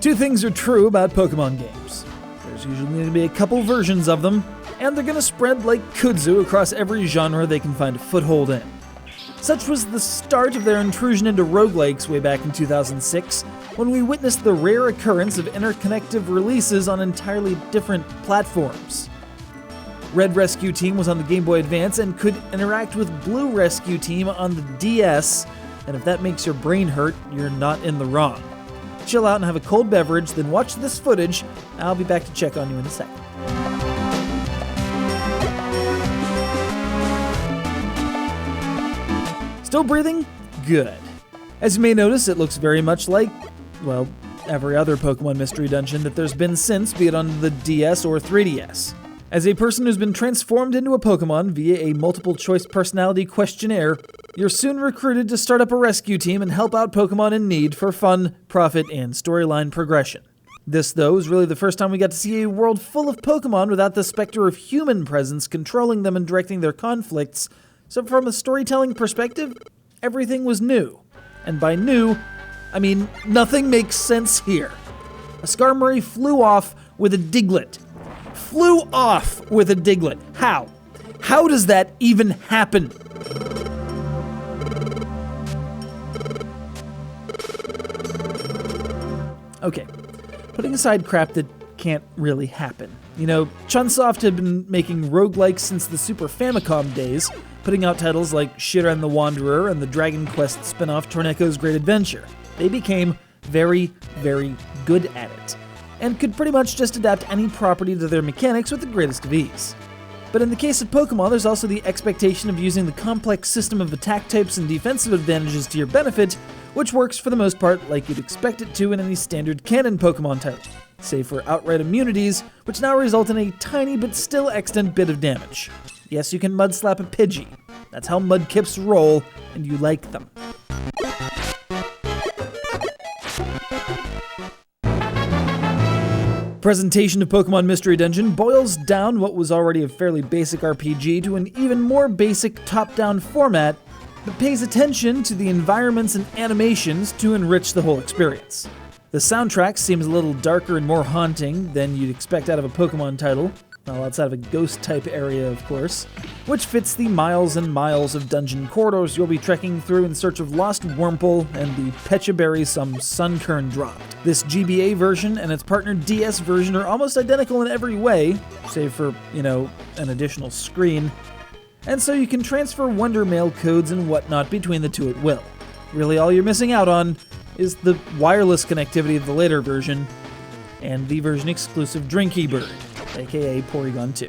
Two things are true about Pokemon games. There's usually going to be a couple versions of them, and they're going to spread like kudzu across every genre they can find a foothold in. Such was the start of their intrusion into roguelikes way back in 2006, when we witnessed the rare occurrence of interconnective releases on entirely different platforms. Red Rescue Team was on the Game Boy Advance and could interact with Blue Rescue Team on the DS, and if that makes your brain hurt, you're not in the wrong. Chill out and have a cold beverage, then watch this footage. I'll be back to check on you in a second. Still breathing? Good. As you may notice, it looks very much like, well, every other Pokémon Mystery Dungeon that there's been since, be it on the DS or 3DS. As a person who's been transformed into a Pokémon via a multiple-choice personality questionnaire, you're soon recruited to start up a rescue team and help out Pokémon in need for fun, profit, and storyline progression. This, though, is really the first time we got to see a world full of Pokémon without the specter of human presence controlling them and directing their conflicts, so from a storytelling perspective, everything was new. And by new, I mean nothing makes sense here. A Skarmory flew off with a Diglett. Flew off with a Diglett. How? How does that even happen? Okay, putting aside crap that can't really happen. You know, Chunsoft had been making roguelikes since the Super Famicom days, putting out titles like Shiren the Wanderer and the Dragon Quest spin-off Torneko's Great Adventure. They became very, very good at it, and could pretty much just adapt any property to their mechanics with the greatest of ease. But in the case of Pokemon, there's also the expectation of using the complex system of attack types and defensive advantages to your benefit, which works for the most part like you'd expect it to in any standard canon Pokemon title, save for outright immunities, which now result in a tiny but still extant bit of damage. Yes, you can mudslap a Pidgey. That's how Mudkips roll, and you like them. Presentation of Pokémon Mystery Dungeon boils down what was already a fairly basic RPG to an even more basic top-down format, but pays attention to the environments and animations to enrich the whole experience. The soundtrack seems a little darker and more haunting than you'd expect out of a Pokémon title, well, outside of a ghost-type area, of course, which fits the miles and miles of dungeon corridors you'll be trekking through in search of lost Wurmple and the Pecha Berry some Sunkern dropped. This GBA version and its partner DS version are almost identical in every way, save for, an additional screen, and so you can transfer Wonder Mail codes and whatnot between the two at will. Really all you're missing out on is the wireless connectivity of the later version, and the version-exclusive Drinky Bird, aka Porygon 2.